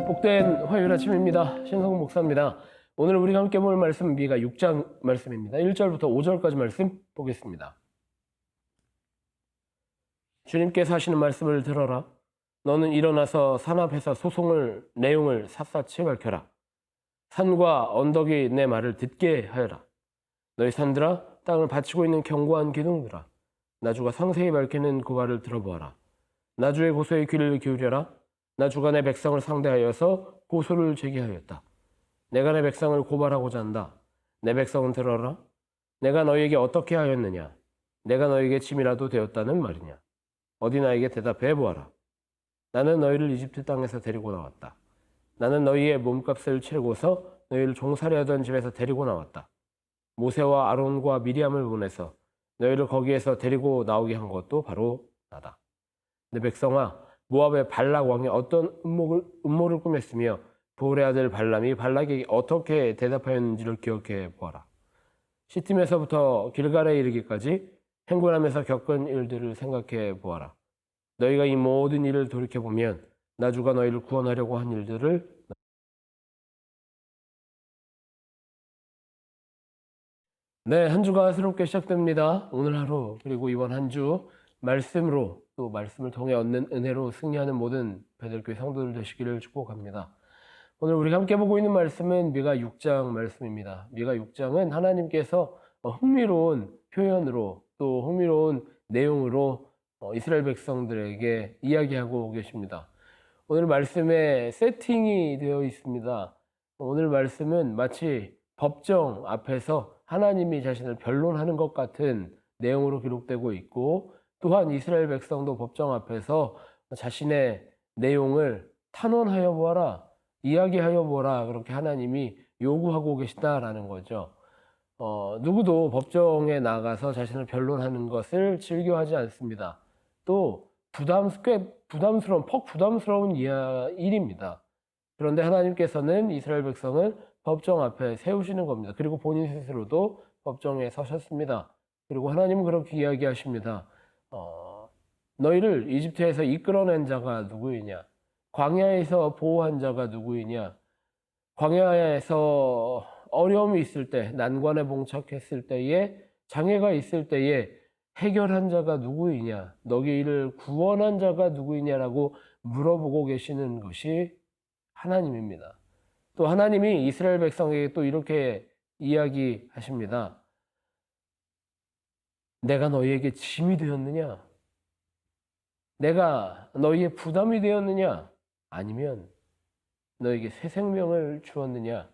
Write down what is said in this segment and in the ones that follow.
복된 화요일 아침입니다. 신성훈 목사입니다. 오늘 우리가 함께 볼 말씀은 미가 6장 말씀입니다. 1절부터 5절까지 말씀 보겠습니다. 주님께서 하시는 말씀을 들어라. 너는 일어나서 산 앞에서 내용을 샅샅이 밝혀라. 산과 언덕이 내 말을 듣게 하여라. 너희 산들아, 땅을 받치고 있는 견고한 기둥들아, 나주가 상세히 밝히는 그 말을 들어보아라. 나주의 고소에 귀를 기울여라. 나주가 내 백성을 상대하여서 고소를 제기하였다. 내가 내 백성을 고발하고자 한다. 내 백성은 들어라. 내가 너희에게 어떻게 하였느냐? 내가 너희에게 짐이라도 되었다는 말이냐? 어디 나에게 대답해 보아라. 나는 너희를 이집트 땅에서 데리고 나왔다. 나는 너희의 몸값을 치르고서 너희를 종살이 하던 집에서 데리고 나왔다. 모세와 아론과 미리암을 보내서 너희를 거기에서 데리고 나오게 한 것도 바로 나다. 내 백성아, 모압의 발락 왕이 어떤 음모를 꾸몄으며 보울의 아들 발람이 발락에게 어떻게 대답하였는지를 기억해 보아라. 시팀에서부터 길갈에 이르기까지 행군하면서 겪은 일들을 생각해 보아라. 너희가 이 모든 일을 돌이켜보면 나주가 너희를 구원하려고 한 일들을 네, 한 주가 새롭게 시작됩니다. 오늘 하루 그리고 이번 한 주 말씀으로 또 말씀을 통해 얻는 은혜로 승리하는 모든 베들교회 성도들 되시기를 축복합니다. 오늘 우리가 함께 보고 있는 말씀은 미가 6장 말씀입니다. 미가 6장은 하나님께서 흥미로운 표현으로 또 흥미로운 내용으로 이스라엘 백성들에게 이야기하고 계십니다. 오늘 말씀에 세팅이 되어 있습니다. 오늘 말씀은 마치 법정 앞에서 하나님이 자신을 변론하는 것 같은 내용으로 기록되고 있고, 또한 이스라엘 백성도 법정 앞에서 자신의 내용을 탄원하여 보아라, 이야기하여 보아라, 그렇게 하나님이 요구하고 계시다라는 거죠. 누구도 법정에 나가서 자신을 변론하는 것을 즐겨하지 않습니다. 또 부담스러운 일입니다. 그런데 하나님께서는 이스라엘 백성을 법정 앞에 세우시는 겁니다. 그리고 본인 스스로도 법정에 서셨습니다. 그리고 하나님은 그렇게 이야기하십니다. 너희를 이집트에서 이끌어낸 자가 누구이냐? 광야에서 보호한 자가 누구이냐? 광야에서 어려움이 있을 때, 난관에 봉착했을 때에, 장애가 있을 때에 해결한 자가 누구이냐? 너희를 구원한 자가 누구이냐라고 물어보고 계시는 것이 하나님입니다. 또 하나님이 이스라엘 백성에게 또 이렇게 이야기하십니다. 내가 너희에게 짐이 되었느냐? 내가 너희의 부담이 되었느냐? 아니면 너에게 새 생명을 주었느냐?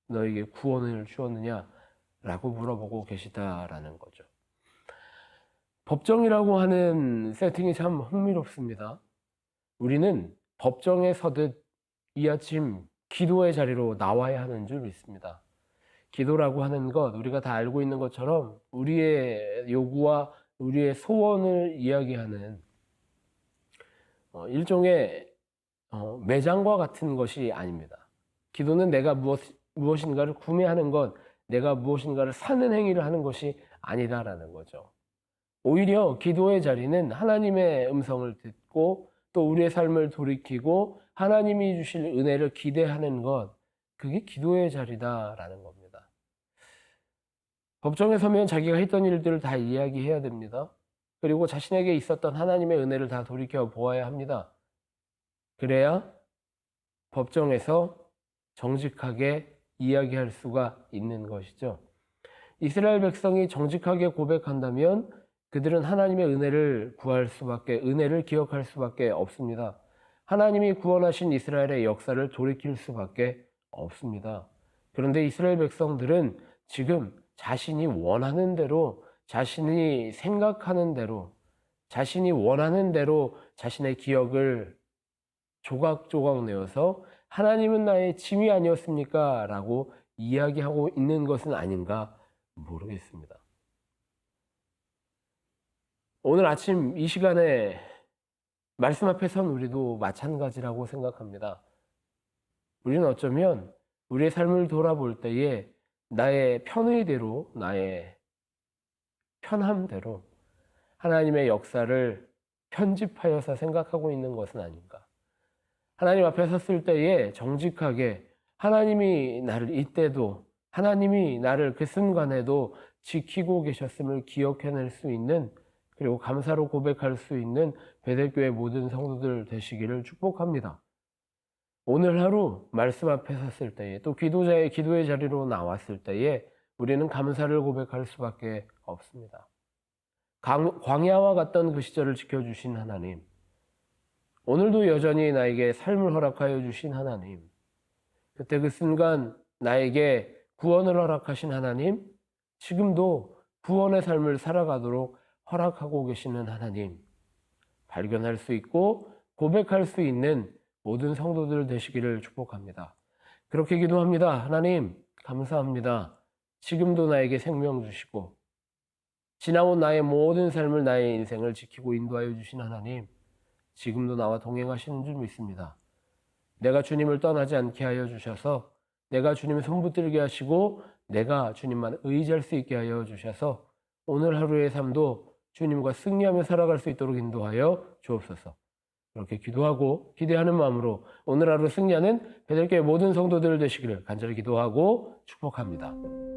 너에게 구원을 주었느냐? 라고 물어보고 계시다라는 거죠. 법정이라고 하는 세팅이 참 흥미롭습니다. 우리는 법정에 서듯 이 아침 기도의 자리로 나와야 하는 줄 믿습니다. 기도라고 하는 것, 우리가 다 알고 있는 것처럼 우리의 요구와 우리의 소원을 이야기하는 일종의 매장과 같은 것이 아닙니다. 기도는 내가 무엇인가를 구매하는 것, 내가 무엇인가를 사는 행위를 하는 것이 아니다라는 거죠. 오히려 기도의 자리는 하나님의 음성을 듣고 또 우리의 삶을 돌이키고 하나님이 주실 은혜를 기대하는 것, 그게 기도의 자리다라는 겁니다. 법정에 서면 자기가 했던 일들을 다 이야기해야 됩니다. 그리고 자신에게 있었던 하나님의 은혜를 다 돌이켜 보아야 합니다. 그래야 법정에서 정직하게 이야기할 수가 있는 것이죠. 이스라엘 백성이 정직하게 고백한다면 그들은 하나님의 은혜를 기억할 수밖에 없습니다. 하나님이 구원하신 이스라엘의 역사를 돌이킬 수밖에 없습니다. 그런데 이스라엘 백성들은 지금 자신이 원하는 대로, 자신이 생각하는 대로, 자신이 원하는 대로 자신의 기억을 조각조각 내어서 하나님은 나의 짐이 아니었습니까? 라고 이야기하고 있는 것은 아닌가 모르겠습니다. 오늘 아침 이 시간에 말씀 앞에 선 우리도 마찬가지라고 생각합니다. 우리는 어쩌면 우리의 삶을 돌아볼 때에 나의 편의대로, 나의 편함대로 하나님의 역사를 편집하여서 생각하고 있는 것은 아닌가. 하나님 앞에 섰을 때에 정직하게 하나님이 나를 이때도 하나님이 나를 그 순간에도 지키고 계셨음을 기억해낼 수 있는 그리고 감사로 고백할 수 있는 베델교회 모든 성도들 되시기를 축복합니다. 오늘 하루 말씀 앞에 섰을 때에 또 기도의 자리로 나왔을 때에 우리는 감사를 고백할 수밖에 없습니다. 광야와 같던 그 시절을 지켜주신 하나님, 오늘도 여전히 나에게 삶을 허락하여 주신 하나님, 그때 그 순간 나에게 구원을 허락하신 하나님, 지금도 구원의 삶을 살아가도록 허락하고 계시는 하나님, 발견할 수 있고 고백할 수 있는 모든 성도들 되시기를 축복합니다. 그렇게 기도합니다. 하나님, 감사합니다. 지금도 나에게 생명 주시고 지나온 나의 모든 삶을 나의 인생을 지키고 인도하여 주신 하나님, 지금도 나와 동행하시는 줄 믿습니다. 내가 주님을 떠나지 않게 하여 주셔서 내가 주님의 손붙들게 하시고 내가 주님만 의지할 수 있게 하여 주셔서 오늘 하루의 삶도 주님과 승리하며 살아갈 수 있도록 인도하여 주옵소서. 그렇게 기도하고 기대하는 마음으로 오늘 하루 승리하는 베델교회 모든 성도들 되시기를 간절히 기도하고 축복합니다.